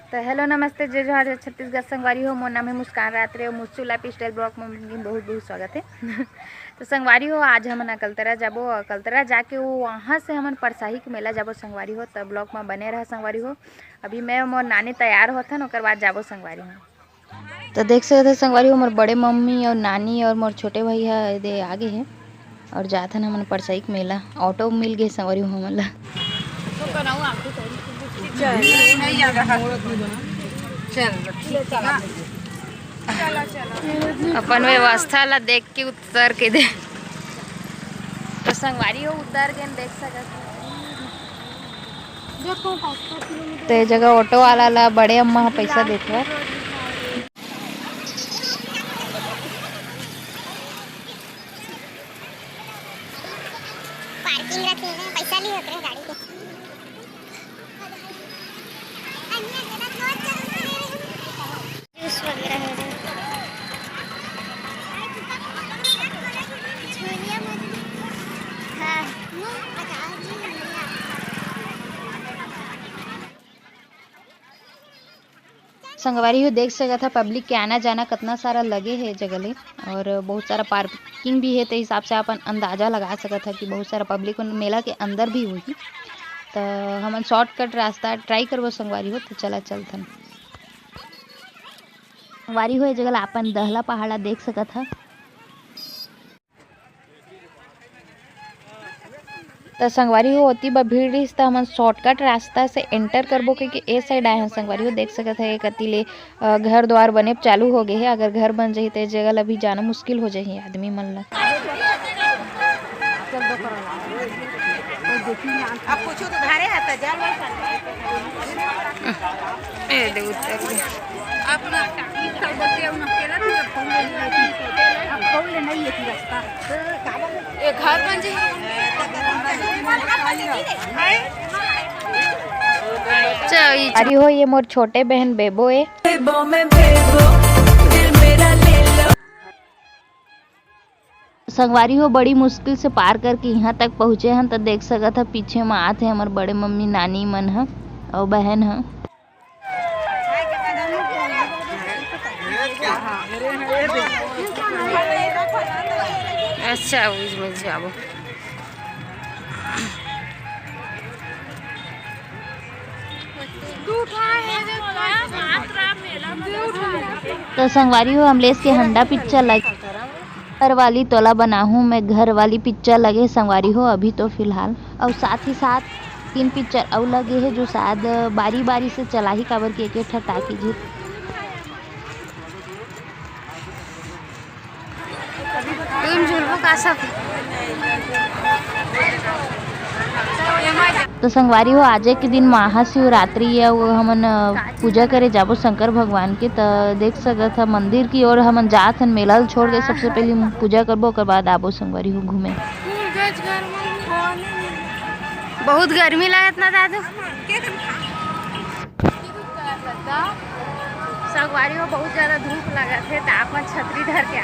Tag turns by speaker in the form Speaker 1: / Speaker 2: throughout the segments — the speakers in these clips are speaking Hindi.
Speaker 1: तो हेलो नमस्ते जय जोहार छत्तीसगढ़ संगवारी हो। मोर नाम है मुस्कान रात्रे और मुझसे लाइफ स्टाइल ब्लॉग में बहुत बहुत स्वागत है। तो संगवारी हो आज हम अकलतरा जाबो, अकलतरा जाके वो वहाँ से हम परसाही के मेला जाबो संगवारी हो। तब ब्लॉग में बने रहा संगवारी हो। अभी मैं मोर नानी तैयार होथन ओकर बाद जाबो संगवारी हो। तो देख सकते संगवारी हो मोर बड़े मम्मी और नानी और मोर छोटे भैया दे आगे है और जाथन हमन परसाही के मेला। ऑटो मिल गए संगवारी हो हमन ला। अपन व्यवस्था ला देख के उतर के दे तो संगवारी हो उतर के देख सकत। तो ये जगह ऑटो वाला ला बड़े अम्मा पैसा देते।
Speaker 2: पार्किंग रखे हैं, पैसा नहीं होते गाड़ी के। जूस वगैरह है
Speaker 1: संगवारी हो देख सका था पब्लिक के आना जाना कितना सारा लगे है जगह ले और बहुत सारा पार्किंग भी है। तो हिसाब से अपन अंदाजा लगा सका था कि बहुत सारा पब्लिक मेला के अंदर भी हुई। तो हम शॉर्टकट रास्ता ट्राई करबो संगवारी हो। तो चला चलथन संगवारी हो जगह अपन दहला पहाड़ा देख सका था। तो संगवारी हो होती भीड़ रही तो हम शॉर्टकट रास्ता से एंटर करबो क्योंकि ए साइड आए हैं संगवारी हो देख सकते हैं। एक अतिले घर द्वार बने चालू हो गए हैं। अगर घर बन जाही तो जगह अभी जाना मुश्किल हो जाही आदमी मन ला।
Speaker 2: अब पूछो तो धारे है तो जाल
Speaker 1: ए दे उतर
Speaker 2: अपना सब बच्चे उन अकेला तो फोन ले नहीं है रास्ता ये घर बन जाए
Speaker 1: अरे हो ये मोर छोटे बहन बेबो है। संगवारी हो बड़ी मुश्किल से पार करके यहाँ तक पहुँचे हैं। तो देख सका था पीछे में आते हैं हमारे बड़े मम्मी नानी मन है और बहन है। अच्छा उसमें जाबो तो संगवारी हो अमलेश के हंडा पिक्चर लगे घर वाली तोला बना हूँ मैं घर वाली पिक्चर लगे संगवारी हो अभी तो फिलहाल। और साथ ही साथ 3 पिक्चर और लगे हैं जो शायद बारी बारी से चला ही काबर के एक टाकी जी। तो संगवारी हो आज के दिन महाशिवरात्रि है वो हमन पूजा करे जाबो शंकर भगवान के। तो देख सकत था मंदिर की और हमन जात हन मेला छोड़ के सबसे पहले पूजा करबो ओकर बाद आबो संगवारी हो घूमे। बहुत गर्मी लागत ना दादू संगवारी हो बहुत ज्यादा धूप लागत है। तो आप छतरी धर के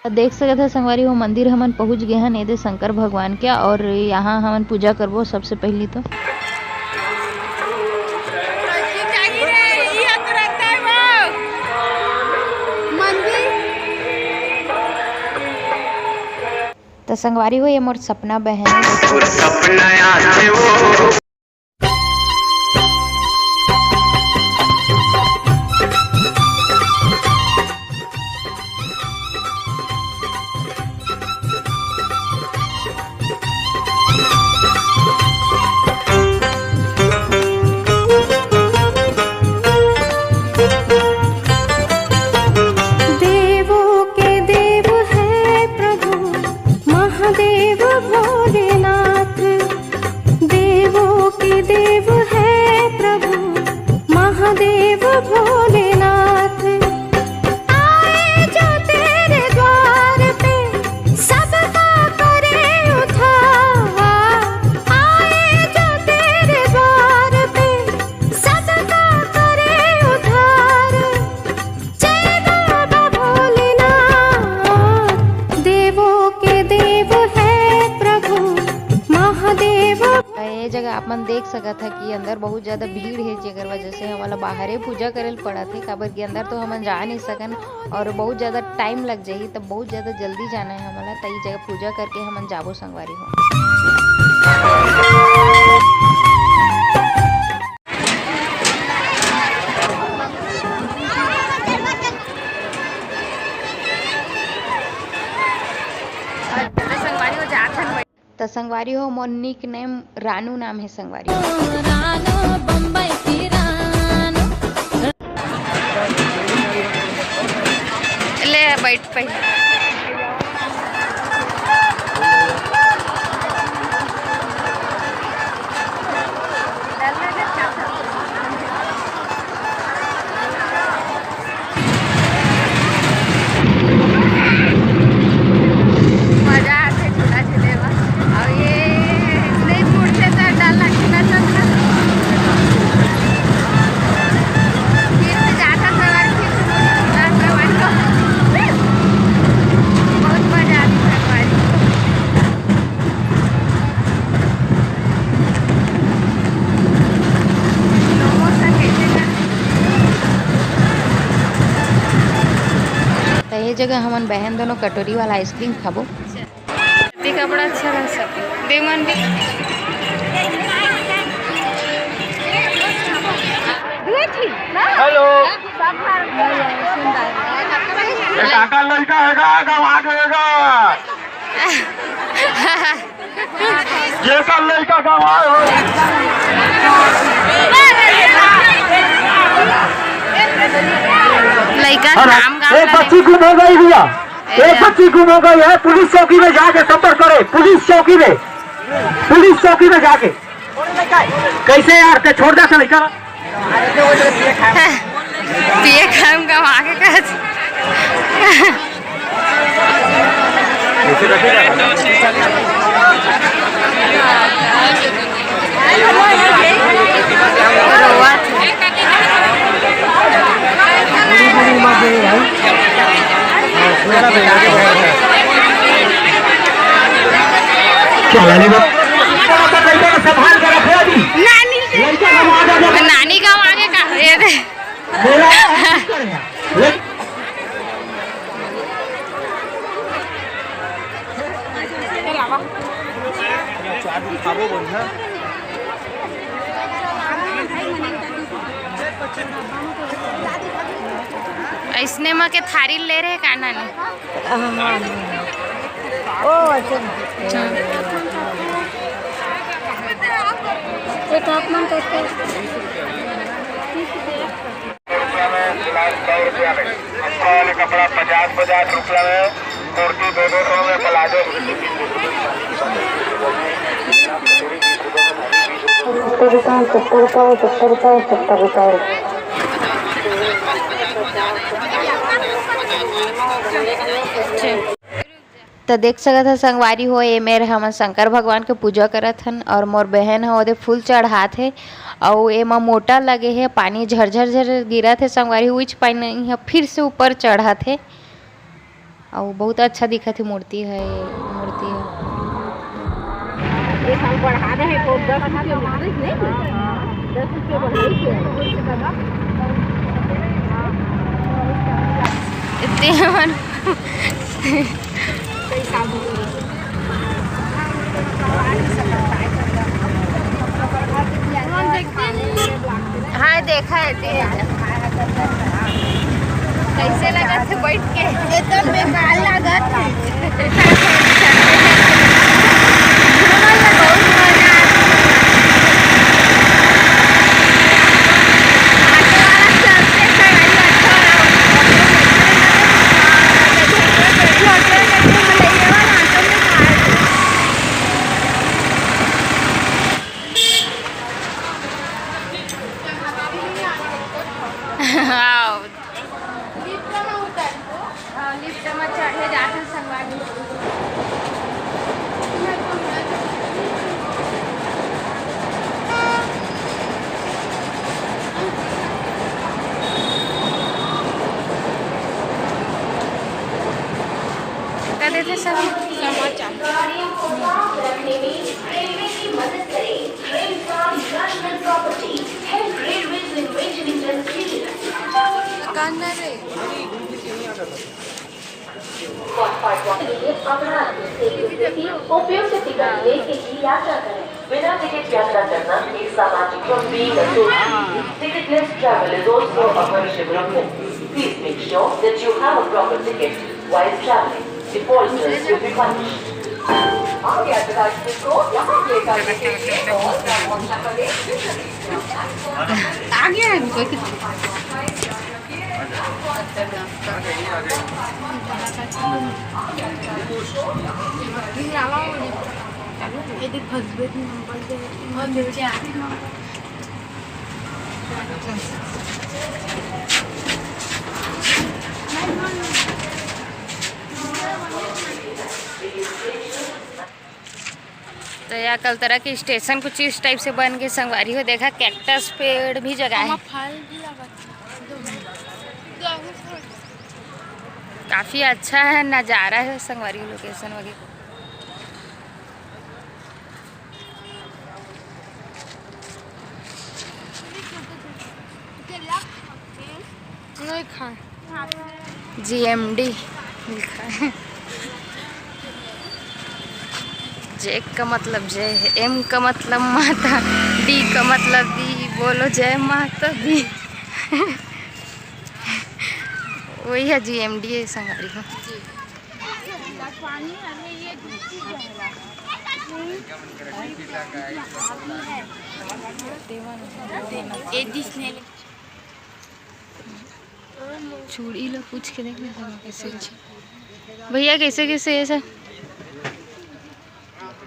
Speaker 1: देख सकते थे संगवारी हो मंदिर हमन पहुंच गए हैं नेदे शंकर भगवान के और यहाँ हमन पूजा करबो सबसे पहली। तो संगवारी हो ये मोर सपना बहन है।
Speaker 3: देवों के
Speaker 1: ये जगह आप मन देख सकत है कि अंदर बहुत ज़्यादा भीड़ है, जेकर वजह से हमला बाहरे पूजा करे पड़ा थे, काबर कि अंदर तो हम जा नहीं सकन और बहुत ज़्यादा टाइम लग जाही, तब बहुत ज़्यादा जल्दी जाना है हमला। तो ये जगह पूजा करके हम जाबो संगवारी हो। तो संगवारी हो मोर निक नेम रानू नाम है संगवारी ले बैठ पहले ये जगह हमन बहन दोनों कटोरी वाला आइसक्रीम खाबो। कपड़ा अच्छा रह सब देमन भी
Speaker 3: हेलो काका लड़का हैगा गवा देगा ये का लड़का गवा
Speaker 1: लड़का काम
Speaker 3: एक बच्ची गुम हो गई भैया, एक बच्ची गुम हो गई है। पुलिस चौकी में जाके संपर्क करे, पुलिस चौकी में जाके। कैसे यार के छोड़ दे लड़का
Speaker 1: पिए खाम का आगे का
Speaker 3: संभाल कर रखे अभी
Speaker 1: नानी का आगे का इसने माँ के थारी ले रहे काना ने
Speaker 3: कपड़ा 50-50 रुपया में, कुर्ती 200 में, प्लाजो 70 रुपये।
Speaker 1: तो देख सकत है संगवारी हो, ये मेरे हम शंकर भगवान के पूजा करत हन और मोर बहन है ओदे फूल चढ़ात है और ये मोटा लगे है, पानी झरझर झर गिरत है संगवारी, उच पानी फिर से ऊपर चढ़ात है और बहुत अच्छा दिखत है। मूर्ति है मूर्ति हाँ देखा है कैसे लगा थे बैठ के एकदम बेकार लगा देते सब समाचार
Speaker 4: उपयुक्त टिकट लेके ही यात्रा करें। बिना टिकट यात्रा करना एक सामाजिक from being associated. Ticketless travel is also a punishable offense. Please make sure that you have a proper ticket while traveling. Defaulters will be punished. आगे यात्रियों को यहाँ लेकर के लिए और पहुंचा करें।
Speaker 2: आगे है कोई
Speaker 1: तो यहाँ कलतरा के स्टेशन कुछ इस टाइप से बन के संगवारी हो। देखा कैक्टस पेड़ भी जगह है, काफ़ी अच्छा है नज़ारा है संगवारी लोकेशन वगैरह। GMD लिखा है। जे का मतलब जय है, M का मतलब माता, D का मतलब दी, बोलो जय माता दी। वही है GMD है संगवारी हो। चूड़ी लो पूछ के देख लेता हूँ कैसे भैया, कैसे कैसे है सर?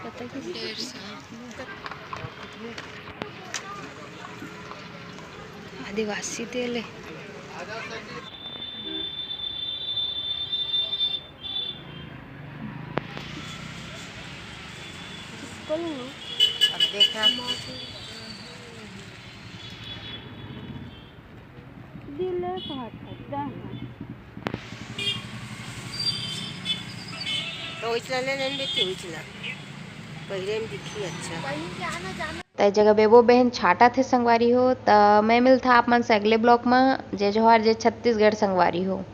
Speaker 1: पता कैसे? आदिवासी तेल है। अब देखा
Speaker 2: तो उछला ले लेती उछला पहले में दिखी अच्छा।
Speaker 1: त जगह बेबो बहन छाटा थे संगवारी हो। त मैं मिल था आप मन से अगले ब्लॉक में। जय जोहार, जय छत्तीसगढ़ संगवारी हो।